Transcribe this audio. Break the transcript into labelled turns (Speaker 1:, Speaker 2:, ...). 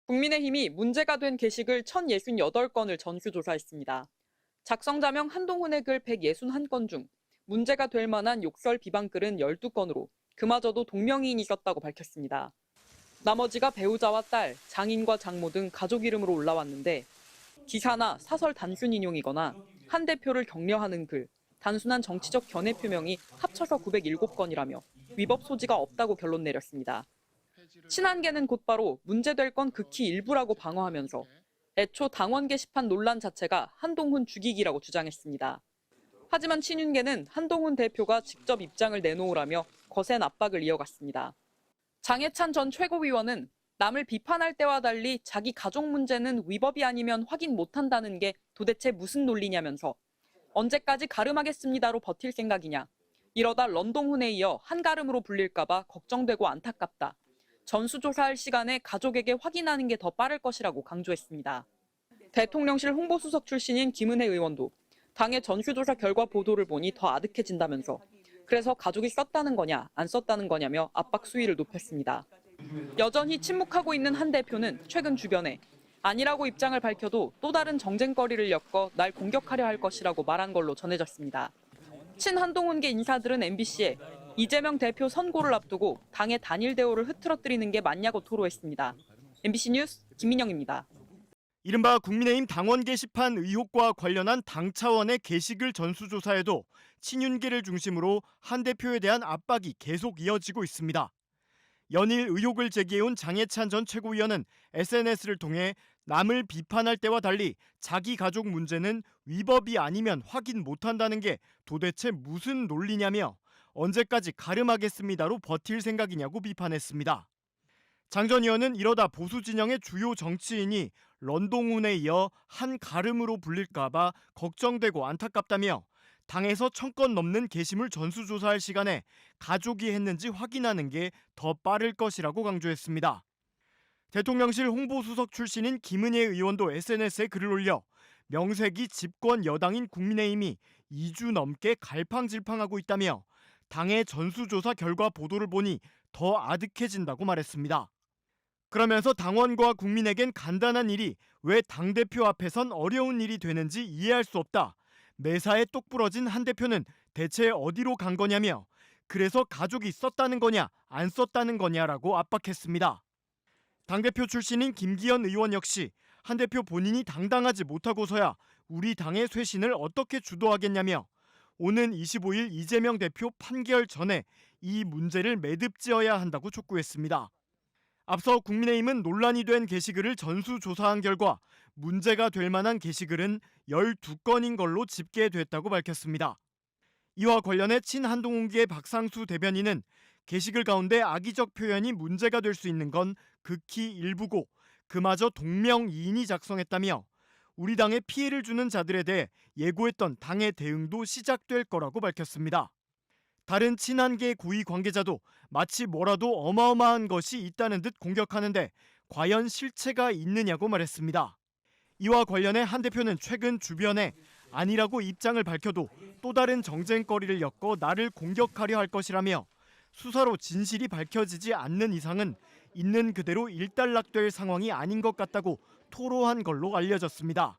Speaker 1: 국민의힘이 문제가 된 게시글 1,068건을 전수조사했습니다. 작성자명 한동훈의 글 161건 중 문제가 될 만한 욕설 비방글은 12건으로 그마저도 동명이인이 썼다고 밝혔습니다. 나머지가 배우자와 딸, 장인과 장모 등 가족 이름으로 올라왔는데 기사나 사설 단순 인용이거나 한 대표를 격려하는 글, 단순한 정치적 견해 표명이 합쳐서 907건이라며 위법 소지가 없다고 결론 내렸습니다. 친한계는 곧바로 문제될 건 극히 일부라고 방어하면서 애초 당원 게시판 논란 자체가 한동훈 죽이기라고 주장했습니다. 하지만 친윤계는 한동훈 대표가 직접 입장을 내놓으라며 거센 압박을 이어갔습니다. 장해찬 전 최고위원은 남을 비판할 때와 달리 자기 가족 문제는 위법이 아니면 확인 못한다는 게 도대체 무슨 논리냐면서 언제까지 가름하겠습니다로 버틸 생각이냐. 이러다 런동훈에 이어 한가름으로 불릴까 봐 걱정되고 안타깝다. 전수조사할 시간에 가족에게 확인하는 게 더 빠를 것이라고 강조했습니다. 대통령실 홍보수석 출신인 김은혜 의원도 당의 전수조사 결과 보도를 보니 더 아득해진다면서 그래서 가족이 썼다는 거냐 안 썼다는 거냐며 압박 수위를 높였습니다. 여전히 침묵하고 있는 한 대표는 최근 주변에 아니라고 입장을 밝혀도 또 다른 정쟁거리를 엮어 날 공격하려 할 것이라고 말한 걸로 전해졌습니다. 친한동훈계 인사들은 MBC에 이재명 대표 선고를 앞두고 당의 단일 대우를 흐트러뜨리는 게 맞냐고 토로했습니다. MBC 뉴스 김민영입니다.
Speaker 2: 이른바 국민의힘 당원 게시판 의혹과 관련한 당 차원의 게시글 전수조사에도 친윤계를 중심으로 한 대표에 대한 압박이 계속 이어지고 있습니다. 연일 의혹을 제기해온 장해찬 전 최고위원은 SNS를 통해 남을 비판할 때와 달리 자기 가족 문제는 위법이 아니면 확인 못한다는 게 도대체 무슨 논리냐며 언제까지 가름하겠습니다로 버틸 생각이냐고 비판했습니다. 장 전 의원은 이러다 보수 진영의 주요 정치인이 런동훈에 이어 한 가름으로 불릴까 봐 걱정되고 안타깝다며 당에서 1,000건 넘는 게시물 전수조사할 시간에 가족이 했는지 확인하는 게 더 빠를 것이라고 강조했습니다. 대통령실 홍보수석 출신인 김은혜 의원도 SNS에 글을 올려 명색이 집권 여당인 국민의힘이 2주 넘게 갈팡질팡하고 있다며 당의 전수조사 결과 보도를 보니 더 아득해진다고 말했습니다. 그러면서 당원과 국민에겐 간단한 일이 왜 당대표 앞에선 어려운 일이 되는지 이해할 수 없다. 매사에 똑부러진 한 대표는 대체 어디로 간 거냐며 그래서 가족이 썼다는 거냐 안 썼다는 거냐라고 압박했습니다. 당대표 출신인 김기현 의원 역시 한 대표 본인이 당당하지 못하고서야 우리 당의 쇄신을 어떻게 주도하겠냐며 오는 25일 이재명 대표 판결 전에 이 문제를 매듭지어야 한다고 촉구했습니다. 앞서 국민의힘은 논란이 된 게시글을 전수조사한 결과 문제가 될 만한 게시글은 12건인 걸로 집계됐다고 밝혔습니다. 이와 관련해 친한동훈계의 박상수 대변인은 게시글 가운데 악의적 표현이 문제가 될 수 있는 건 극히 일부고 그마저 동명이인이 작성했다며 우리 당에 피해를 주는 자들에 대해 예고했던 당의 대응도 시작될 거라고 밝혔습니다. 다른 친한계 고위 관계자도 마치 뭐라도 어마어마한 것이 있다는 듯 공격하는데 과연 실체가 있느냐고 말했습니다. 이와 관련해 한 대표는 최근 주변에 아니라고 입장을 밝혀도 또 다른 정쟁거리를 엮어 나를 공격하려 할 것이라며 수사로 진실이 밝혀지지 않는 이상은 있는 그대로 일단락될 상황이 아닌 것 같다고 토로한 걸로 알려졌습니다.